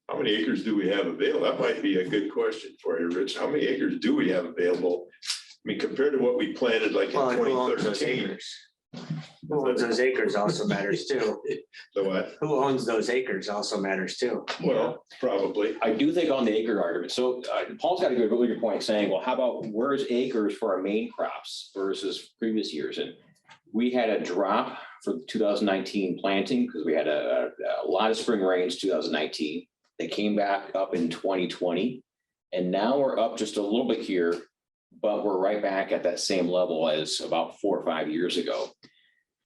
How many acres do we have available? That might be a good question for you, Rich. How many acres do we have available? I mean, compared to what we planted like in Well, who owns those 2013. acres? Who owns those acres also matters too. The what? Who owns those acres also matters too. Well, probably. I do think on the acre argument, so Paul's got a really good point saying, well, how about where's acres for our main crops versus previous years? And we had a drop for 2019 planting because we had a lot of spring rains 2019. They came back up in 2020, and now we're up just a little bit here, but we're right back at that same level as about 4 or 5 years ago.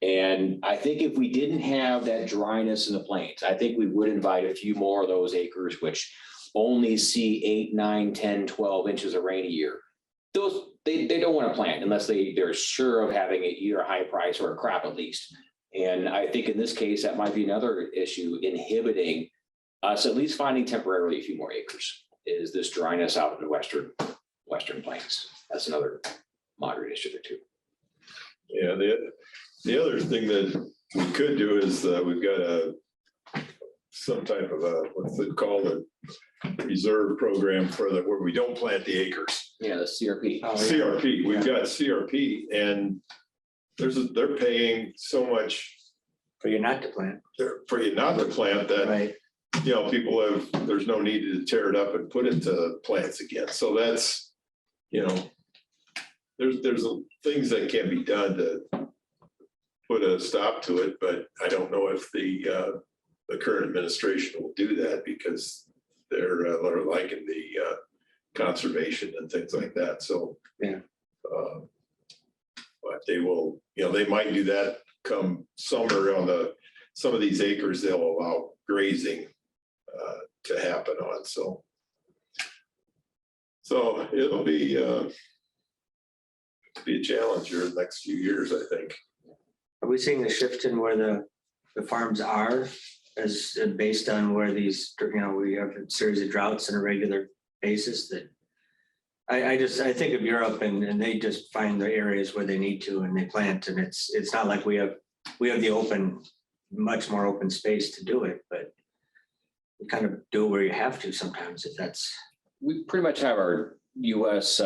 And I think if we didn't have that dryness in the plains, I think we would invite a few more of those acres, which only see 8, 9, 10, 12 inches of rain a year. Those, they don't want to plant unless they're sure of having either a high price or a crop at least. And I think in this case, that might be another issue inhibiting us at least finding temporarily a few more acres, is this dryness out in the western plains. That's another moderate issue there too. Yeah, the other thing that we could do is we've got some type of what's it called, a reserve program for where we don't plant the acres. Yeah, the CRP. Oh, yeah. CRP, we've got CRP, and they're paying so much For you not to plant, for you not to plant that. right? There's no need to tear it up and put it to plants again. So that's, there's things that can be done to put a stop to it, but I don't know if the current administration will do that because they're liking the conservation and things like that. So, Yeah. But they will, they might do that come summer on some of these acres, they'll allow grazing to happen on. So it'll be a challenge here in the next few years, I think. Are we seeing a shift in where the farms are as based on where these, we have a series of droughts on a regular basis that I think of Europe and they just find the areas where they need to and they plant, and it's not like we have the much more open space to do it, but you kind of do it where you have to sometimes if that's. We pretty much have our US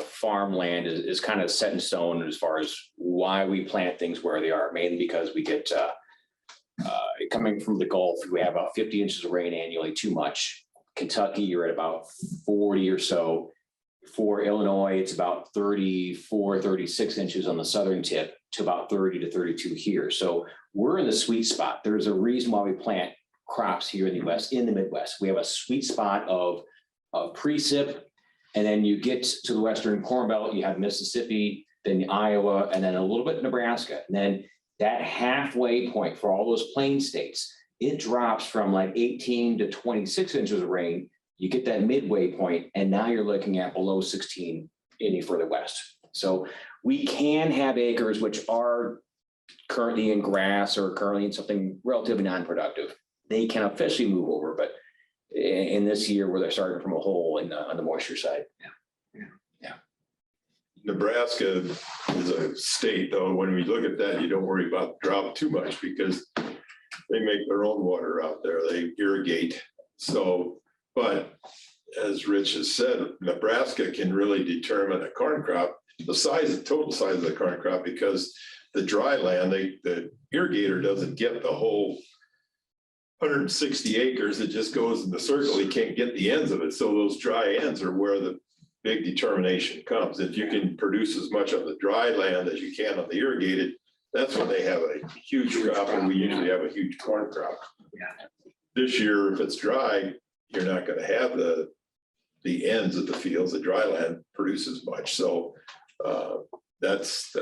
farmland is kind of set in stone as far as why we plant things where they are, mainly because we get coming from the Gulf, we have about 50 inches of rain annually, too much. Kentucky, you're at about 40 or so. For Illinois, it's about 34, 36 inches on the southern tip to about 30 to 32 here. So we're in the sweet spot. There's a reason why we plant crops here in the West, in the Midwest. We have a sweet spot of precip, and then you get to the Western Corn Belt, you have Mississippi, then Iowa, and then a little bit Nebraska. And then that halfway point for all those plain states, it drops from like 18 to 26 inches of rain. You get that midway point, and now you're looking at below 16 any further west. So we can have acres which are currently in grass or currently in something relatively non-productive. They can officially move over, but in this year where they're starting from a hole on the moisture side. Yeah. Nebraska is a state, though, when we look at that, you don't worry about drought too much because they make their own water out there. They irrigate. So, but as Rich has said, Nebraska can really determine a corn crop, the total size of the corn crop, because the dry land, the irrigator doesn't get the whole 160 acres. It just goes in the circle. He can't get the ends of it. So those dry ends are where the big determination comes. If you can produce as much on the dry land as you can on the irrigated, that's when they have a huge crop, and we usually have a huge corn crop. Yeah. This year, if it's dry, you're not going to have the ends of the fields. The dry land produces much. So that's a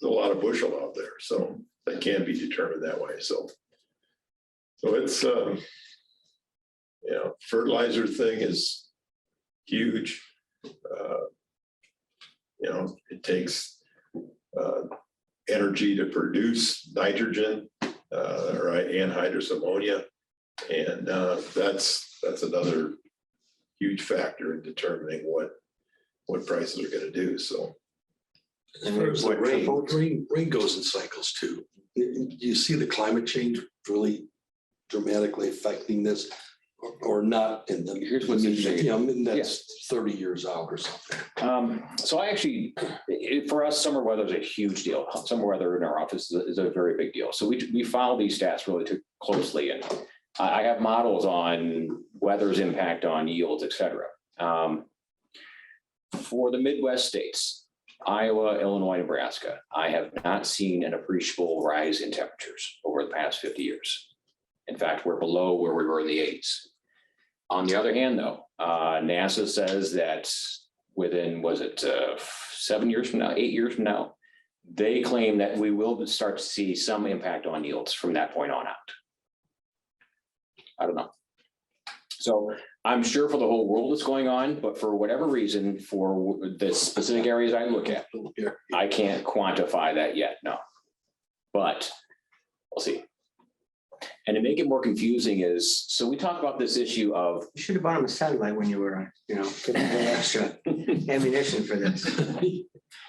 lot of bushel out there. So that can be determined that way. So it's fertilizer thing is huge. It takes energy to produce nitrogen, right, anhydrous ammonia, and that's another huge factor in determining what prices are going to do. So As far as the rain goes in cycles too. Do you see the climate change really dramatically affecting this or not in the, Here's what's interesting. I mean, that's 30 years out or something. So I actually, for us, summer weather is a huge deal. Summer weather in our office is a very big deal. So we follow these stats really too closely. And I have models on weather's impact on yields, et cetera. For the Midwest states, Iowa, Illinois, Nebraska, I have not seen an appreciable rise in temperatures over the past 50 years. In fact, we're below where we were in the 80s. On the other hand, though, NASA says that within, 7 years from now, 8 years from now, they claim that we will start to see some impact on yields from that point on out. I don't know. So I'm sure for the whole world it's going on, but for whatever reason, for the specific areas I look at, I can't quantify that yet, no. But we'll see. And to make it more confusing is, so we talk about this issue of. You should have bought him a satellite when you were, getting extra ammunition for this.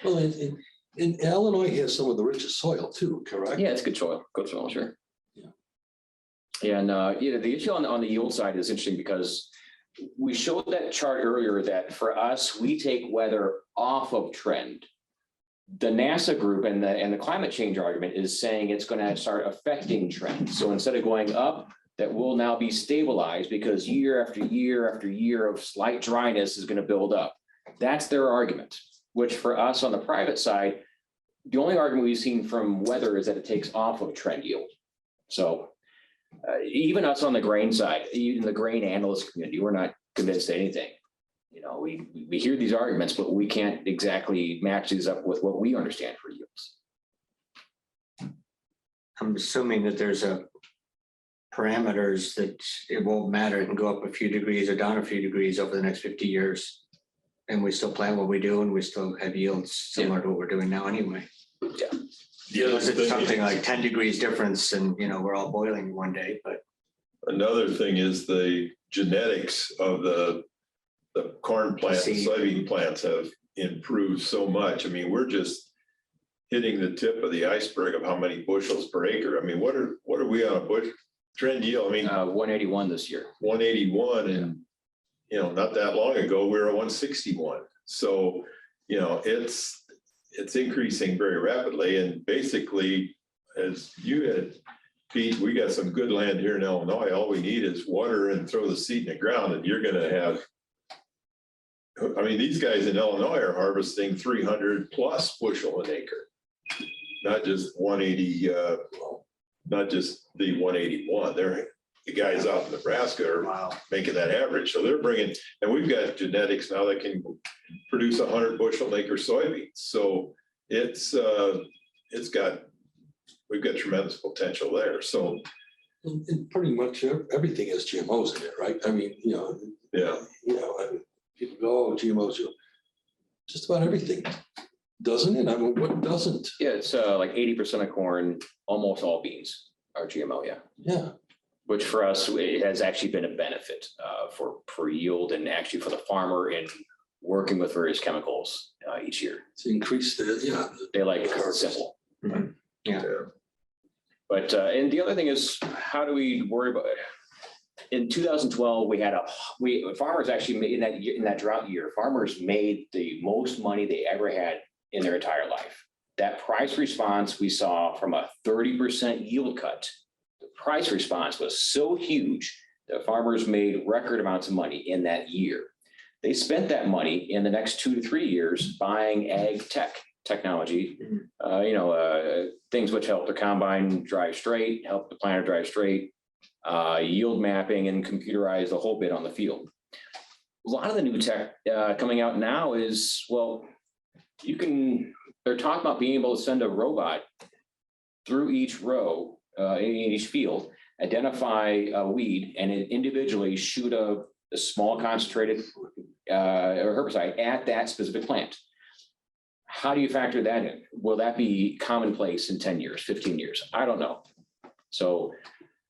Well, and Illinois has some of the richest soil too, correct? Yeah, it's good soil, sure. Yeah. And, the issue on the yield side is interesting because we showed that chart earlier that for us, we take weather off of trend. The NASA group and the climate change argument is saying it's going to start affecting trends. So instead of going up, that will now be stabilized because year after year after year of slight dryness is going to build up. That's their argument, which for us on the private side, the only argument we've seen from weather is that it takes off of trend yield. So even us on the grain side, even the grain analyst community, we're not convinced of anything. We hear these arguments, but we can't exactly match these up with what we understand for yields. I'm assuming that there's parameters that it won't matter. It can go up a few degrees or down a few degrees over the next 50 years. And we still plan what we do and we still have yields similar to what we're doing now anyway. Yeah. Unless it's something like 10 degrees difference and, we're all boiling one day, but. Another thing is the genetics of the corn plants, and soybean plants have improved so much. I mean, we're just hitting the tip of the iceberg of how many bushels per acre. I mean, what are we on a bush trend yield? I mean, 181 this year. 181 and, not that long ago, we were at 161. So, it's increasing very rapidly. And basically, as you had, Pete, we got some good land here in Illinois. All we need is water and throw the seed in the ground and you're going to have, I mean, these guys in Illinois are harvesting 300 plus bushel an acre, not just 180, not just the 181. The guys out in Nebraska are making that average. So they're bringing, and we've got genetics now that can produce 100 bushel an acre soybeans. So we've got tremendous potential there. So And pretty much everything has GMOs in it, right? I mean, yeah. People go, oh, GMOs, just about everything, doesn't it? I mean, what doesn't? Yeah, it's like 80% of corn, almost all beans are GMO, yeah. Yeah. Which for us, it has actually been a benefit for yield and actually for the farmer in working with various chemicals each year. To increase They like it because it's simple. Mm-hmm. Yeah. But, and the other thing is, how do we worry about it? In 2012, farmers actually made in that drought year, farmers made the most money they ever had in their entire life. That price response we saw from a 30% yield cut, the price response was so huge that farmers made record amounts of money in that year. They spent that money in the next 2 to 3 years buying ag technology, things which help the combine drive straight, help the planter drive straight, yield mapping and computerize the whole bit on the field. A lot of the new tech coming out now is, they're talking about being able to send a robot through each row in each field, identify a weed and individually shoot a small concentrated herbicide at that specific plant. How do you factor that in? Will that be commonplace in 10 years, 15 years? I don't know. So,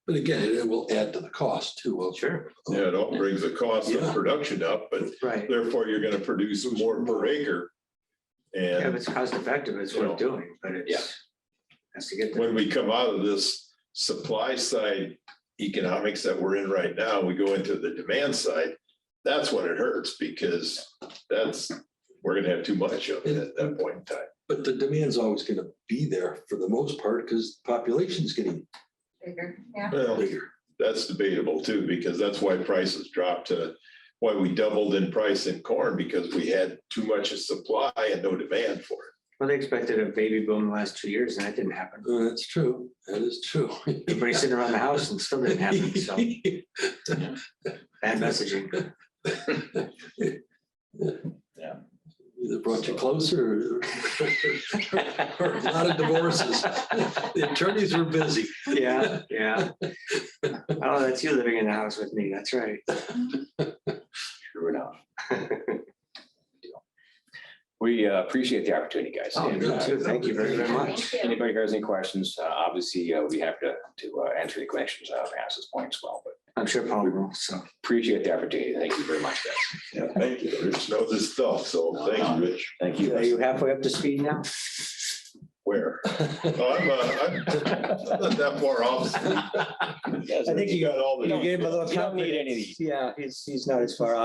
but again, it will add to the cost too. Well, sure. Yeah, it all brings the cost of production up, but therefore you're going to produce more per acre. Yeah, if And it's cost effective, it's worth doing, but Yeah. it's. Has to get there. when we come out of this supply side economics that we're in right now, we go into the demand side. That's when it hurts because we're gonna have too much of it at that point in time. But the demand's always gonna be there for the most part, because population's getting Bigger, yeah. Well, bigger. that's debatable too, because that's why prices dropped to, why we doubled in price in corn, because we had too much of supply and no demand for it. Well, they expected a baby boom the last 2 years and that didn't happen. That's true. That is true. Everybody's sitting around the house and it still didn't happen, so bad messaging. Either brought you closer or a lot of divorces. The attorneys were busy. Yeah, yeah. Oh, that's you living in the house with me, that's right. True enough. We appreciate the opportunity, guys. Oh, And, me too. Thank you very, very much. Thank you. Anybody has any questions, obviously, we have to answer the questions past this point as well, but I'm sure Paul will, so. appreciate the opportunity. Thank you very much, guys. Yeah, thank you. Rich knows his stuff, so thank you, Rich. Thank you. Are you halfway up to speed now? Where? Oh, I'm not that far off. I think you got all the. You gave him a little You don't need any of confidence. these. Yeah, he's not as far off